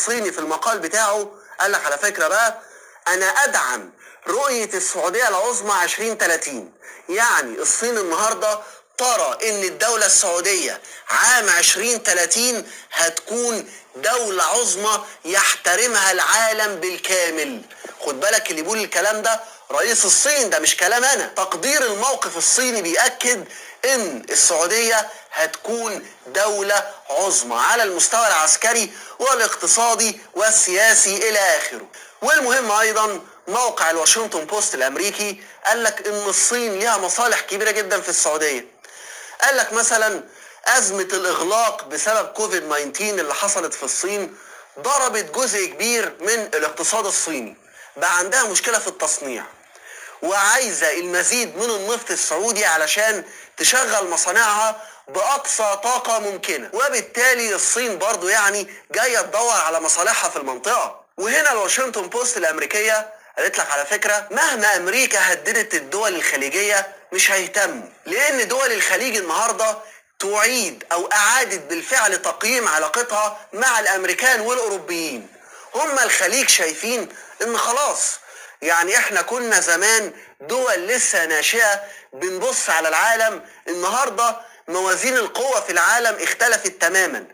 الصيني في المقال بتاعه قال لك على فكرة بقى أنا أدعم رؤية السعودية العظمى 2030. يعني الصين النهاردة ترى إن الدولة السعودية عام 2030 هتكون دولة عظمى يحترمها العالم بالكامل. خد بالك اللي بيقول الكلام ده رئيس الصين، ده مش كلام أنا. تقدير الموقف الصيني بيأكد إن السعودية هتكون دولة عظمى على المستوى العسكري والاقتصادي والسياسي إلى آخره. والمهم أيضا موقع الواشنطن بوست الأمريكي قال لك إن الصين ليها مصالح كبيرة جدا في السعودية. قال لك مثلا أزمة الإغلاق بسبب كوفيد 19 اللي حصلت في الصين ضربت جزء كبير من الاقتصاد الصيني، بقى عندها مشكلة في التصنيع وعايزة المزيد من النفط السعودي علشان تشغل مصانعها بأقصى طاقة ممكنة، وبالتالي الصين برضو يعني جاية تدور على مصالحها في المنطقة. وهنا الواشنطن بوست الأمريكية قالت لك على فكرة مهما أمريكا هددت الدول الخليجية مش هيهتم، لأن دول الخليج النهاردة تعيد أو أعادت بالفعل تقييم علاقتها مع الأمريكان والأوروبيين. هم الخليج شايفين إن خلاص يعني احنا كنا زمان دول لسه ناشئة بنبص على العالم، النهاردة موازين القوة في العالم اختلفت تماما،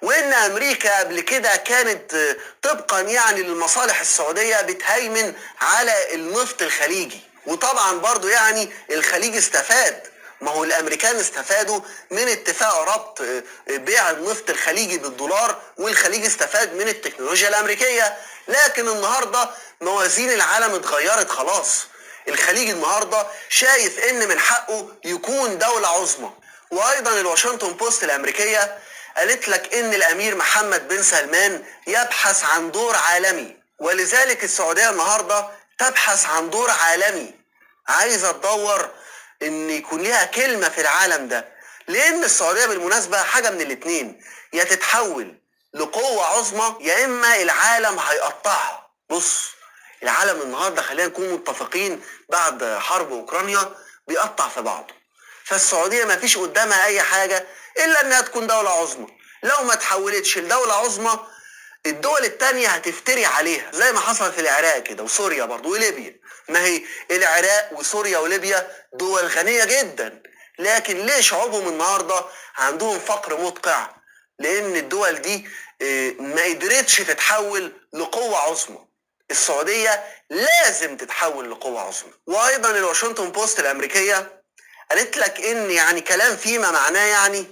وان امريكا قبل كده كانت طبقا يعني للمصالح السعودية بتهيمن على النفط الخليجي. وطبعا برضو يعني الخليج استفاد، ما هو الامريكان استفادوا من اتفاق ربط بيع النفط الخليجي بالدولار، والخليج استفاد من التكنولوجيا الامريكية. لكن النهاردة موازين العالم اتغيرت خلاص، الخليج النهاردة شايف ان من حقه يكون دولة عظمى. وايضا الواشنطن بوست الامريكية قالت لك ان الامير محمد بن سلمان يبحث عن دور عالمي، ولذلك السعودية النهاردة تبحث عن دور عالمي، عايزة تدور ان يكون ليها كلمة في العالم ده. لان السعودية بالمناسبة حاجة من الاتنين، يا تتحول لقوة عظمى يا اما العالم هيقطعها. بص العالم النهاردة خلينا نكون متفقين بعد حرب اوكرانيا بيقطع في بعضه، فالسعودية ما فيش قدامها اي حاجة الا انها تكون دولة عظمى. لو ما تحولتش لدولة عظمى الدول التانية هتفتري عليها زي ما حصل في العراق كده وسوريا برضو وليبيا. ما هي العراق وسوريا وليبيا دول غنية جدا، لكن ليه شعوبهم النهاردة عندهم فقر مدقع؟ لان الدول دي ما قدرتش تتحول لقوة عظمى. السعودية لازم تتحول لقوة عظمى. وايضا الواشنطن بوست الامريكية قالت لك ان يعني كلام فيما معناه يعني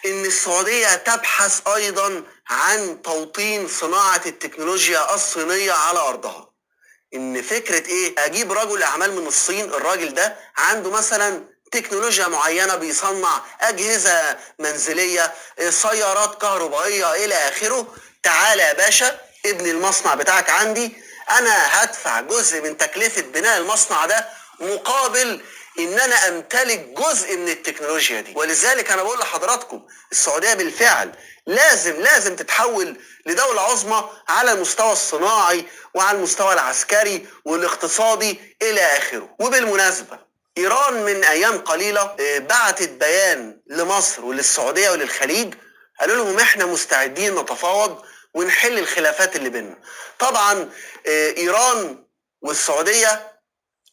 ان السعودية تبحث ايضا عن توطين صناعة التكنولوجيا الصينية على ارضها. ان فكرة ايه؟ اجيب رجل اعمال من الصين، الراجل ده عنده مثلا تكنولوجيا معينة، بيصنع اجهزة منزلية، سيارات كهربائية الى اخره. تعالى يا باشا ابني المصنع بتاعك عندي، انا هدفع جزء من تكلفة بناء المصنع ده مقابل ان انا امتلك جزء من التكنولوجيا دي. ولذلك انا بقول لحضراتكم السعودية بالفعل لازم تتحول لدولة عظمى على المستوى الصناعي وعلى المستوى العسكري والاقتصادي الى اخره. وبالمناسبة ايران من ايام قليلة بعتت بيان لمصر وللسعودية وللخليج، قالوا لهم احنا مستعدين نتفاوض ونحل الخلافات اللي بيننا. طبعا ايران والسعودية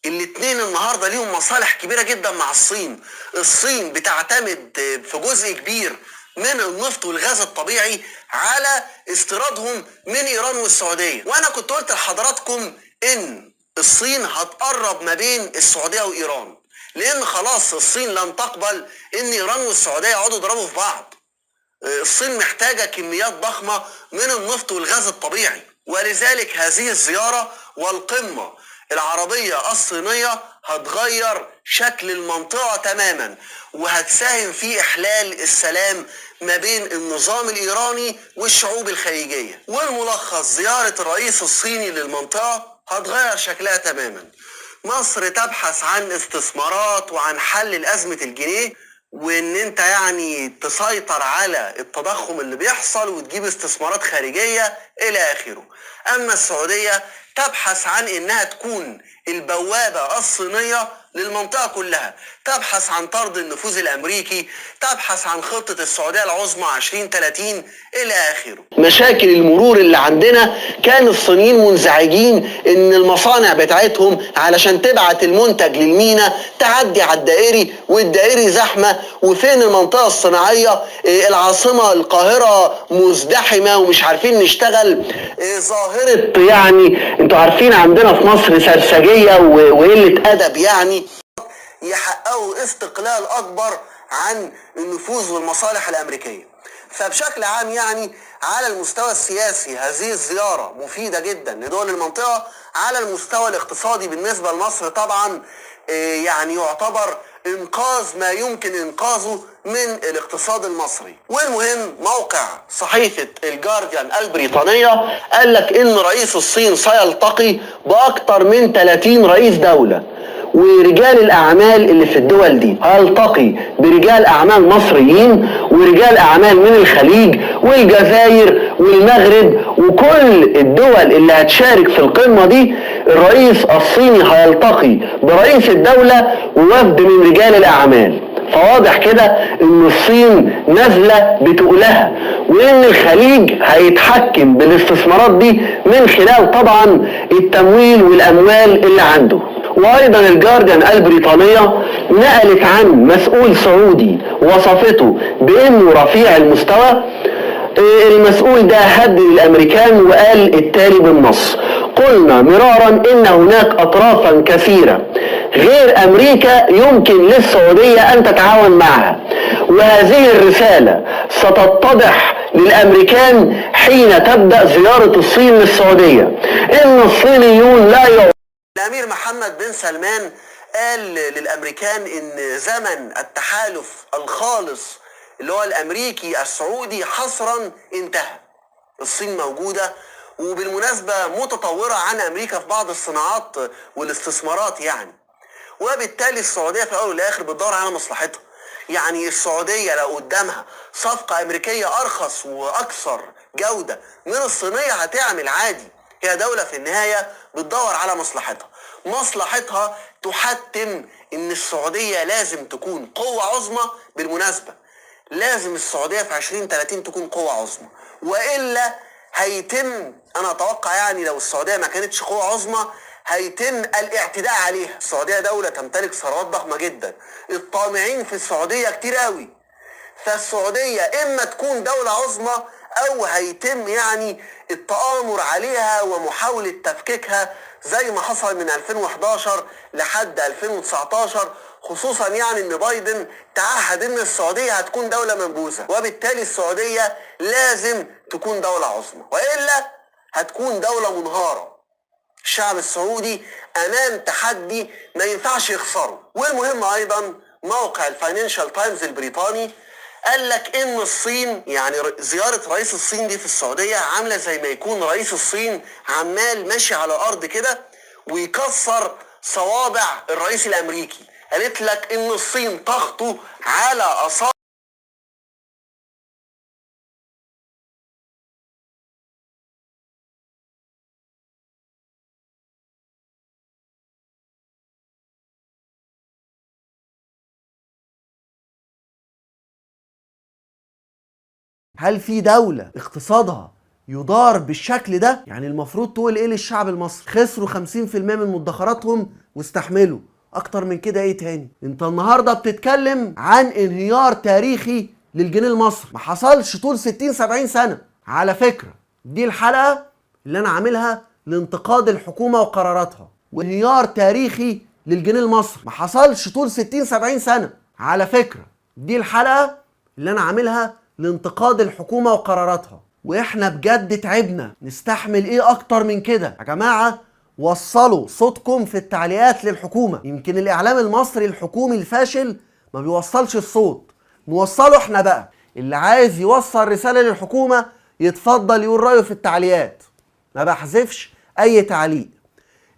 الاتنين النهاردة ليهم مصالح كبيرة جدا مع الصين. الصين بتعتمد في جزء كبير من النفط والغاز الطبيعي على استيرادهم من ايران والسعودية. وانا كنت قلت لحضراتكم ان الصين هتقرب ما بين السعودية وايران، لان خلاص الصين لن تقبل ان ايران والسعودية يقعدوا يضربوا في بعض. الصين محتاجة كميات ضخمة من النفط والغاز الطبيعي، ولذلك هذه الزيارة والقمة العربية الصينية هتغير شكل المنطقة تماما، وهتساهم في إحلال السلام ما بين النظام الإيراني والشعوب الخليجية. والملخص زيارة الرئيس الصيني للمنطقة هتغير شكلها تماما. مصر تبحث عن استثمارات وعن حل لأزمة الجنيه، وان انت يعني تسيطر على التضخم اللي بيحصل وتجيب استثمارات خارجية الى اخره. اما السعودية تبحث عن انها تكون البوابة الصينية للمنطقة كلها، تبحث عن طرد النفوذ الامريكي، تبحث عن خطة السعودية العظمى 2030 الى اخره. مشاكل المرور اللي عندنا كان الصينيين منزعجين ان المصانع بتاعتهم علشان تبعت المنتج للمينا تعدي على الدائري، والدائري زحمة، وفين المنطقة الصناعية، العاصمة القاهرة مزدحمة ومش عارفين نشتغل. ظاهرة يعني انتوا عارفين عندنا في مصر سرسجية وقلة ادب، يعني يحققوا استقلال اكبر عن النفوذ والمصالح الامريكيه. فبشكل عام يعني على المستوى السياسي هذه الزياره مفيده جدا لدول المنطقه. على المستوى الاقتصادي بالنسبه لمصر طبعا يعني يعتبر انقاذ ما يمكن انقاذه من الاقتصاد المصري. والمهم موقع صحيفه الجارديان البريطانيه قال لك ان رئيس الصين سيلتقي باكثر من 30 رئيس دوله، ورجال الاعمال اللي في الدول دي هيلتقي برجال اعمال مصريين ورجال اعمال من الخليج والجزائر والمغرب وكل الدول اللي هتشارك في القمه دي. الرئيس الصيني هيلتقي برئيس الدوله ووفد من رجال الاعمال. فواضح كده ان الصين نازله بتقلها، وان الخليج هيتحكم بالاستثمارات دي من خلال طبعا التمويل والاموال اللي عنده. وايضا الجارديان البريطانية نقلت عن مسؤول سعودي وصفته بانه رفيع المستوى. المسؤول ده هدد الامريكان وقال التالي بالنص: قلنا مرارا ان هناك اطرافا كثيرة غير امريكا يمكن للسعودية ان تتعاون معها، وهذه الرسالة ستتضح للامريكان حين تبدأ زيارة الصين للسعودية. ان الصينيون لا الأمير محمد بن سلمان قال للأمريكان إن زمن التحالف الخالص اللي هو الأمريكي السعودي حصرا انتهى. الصين موجودة وبالمناسبة متطورة عن أمريكا في بعض الصناعات والاستثمارات يعني، وبالتالي السعودية في الأول والآخر بتدور على مصلحتها. يعني السعودية لو قدامها صفقة أمريكية أرخص وأكثر جودة من الصينية هتعمل عادي. هي دولة في النهاية بتدور على مصلحتها تحتم ان السعودية لازم تكون قوة عظمى. بالمناسبة لازم السعودية في 2030 تكون قوة عظمى، وإلا هيتم، أنا أتوقع يعني لو السعودية ما كانتش قوة عظمى هيتم الاعتداء عليها. السعودية دولة تمتلك ثروات ضخمة جدا، الطامعين في السعودية كتير قوي. فالسعودية إما تكون دولة عظمى أو هيتم يعني التآمر عليها ومحاولة تفكيكها زي ما حصل من 2011 لحد 2019، خصوصا يعني ان بايدن تعهد ان السعودية هتكون دولة منبوذة، وبالتالي السعودية لازم تكون دولة عظمى وإلا هتكون دولة منهارة. الشعب السعودي امام تحدي ما ينفعش يخسره. والمهم ايضا موقع الفاينانشال تايمز البريطاني قال لك ان الصين، يعني زيارة رئيس الصين دي في السعودية عاملة زي ما يكون رئيس الصين عمال ماشي على الارض كده ويكسر صوابع الرئيس الامريكي. قالت لك ان الصين تخطو على اصابع هل في دولة اقتصادها يدار بالشكل ده؟ يعني المفروض تقول ايه للشعب المصري؟ خسروا 50% من مدخراتهم واستحملوا، اكتر من كده ايه تاني؟ انت النهاردة بتتكلم عن انهيار تاريخي للجنيه المصري ما حصلش طول 60-70 سنة. على فكرة دي الحلقة اللي انا عاملها لانتقاد الحكومة وقراراتها، وانهيار تاريخي للجنيه المصري ما حصلش طول 60-70 سنة. على فكرة دي الحلقة اللي انا عاملها لانتقاد الحكومة وقراراتها، واحنا بجد تعبنا. نستحمل ايه اكتر من كده؟ يا جماعة وصلوا صوتكم في التعليقات للحكومة. يمكن الاعلام المصري الحكومي الفاشل ما بيوصلش الصوت، نوصله احنا بقى. اللي عايز يوصل رسالة للحكومة يتفضل يقول رأيه في التعليقات، ما بحذفش اي تعليق.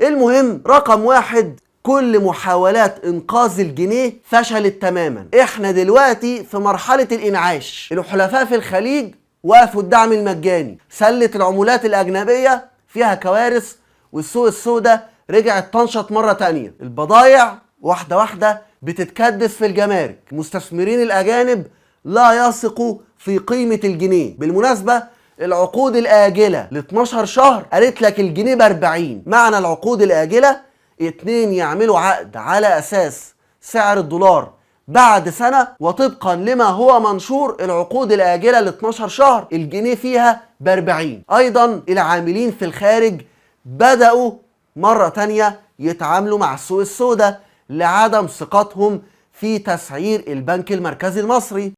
المهم رقم 1، كل محاولات انقاذ الجنيه فشلت تماما. احنا دلوقتي في مرحلة الانعاش. الحلفاء في الخليج وقفوا الدعم المجاني، سلة العملات الاجنبية فيها كوارث والسوق السوداء رجعت تنشط مرة تانية. البضايع واحدة واحدة بتتكدس في الجمارك. المستثمرين الأجانب لا يثقوا في قيمة الجنيه. بالمناسبة العقود الآجلة ل 12 شهر قالت لك الجنيه ب40. معنى العقود الآجلة اتنين يعملوا عقد على أساس سعر الدولار بعد سنة، وطبقا لما هو منشور العقود الآجلة ل 12 شهر الجنيه فيها ب40. أيضا العاملين في الخارج بدأوا مرة تانية يتعاملوا مع السوق السوداء لعدم ثقتهم في تسعير البنك المركزي المصري.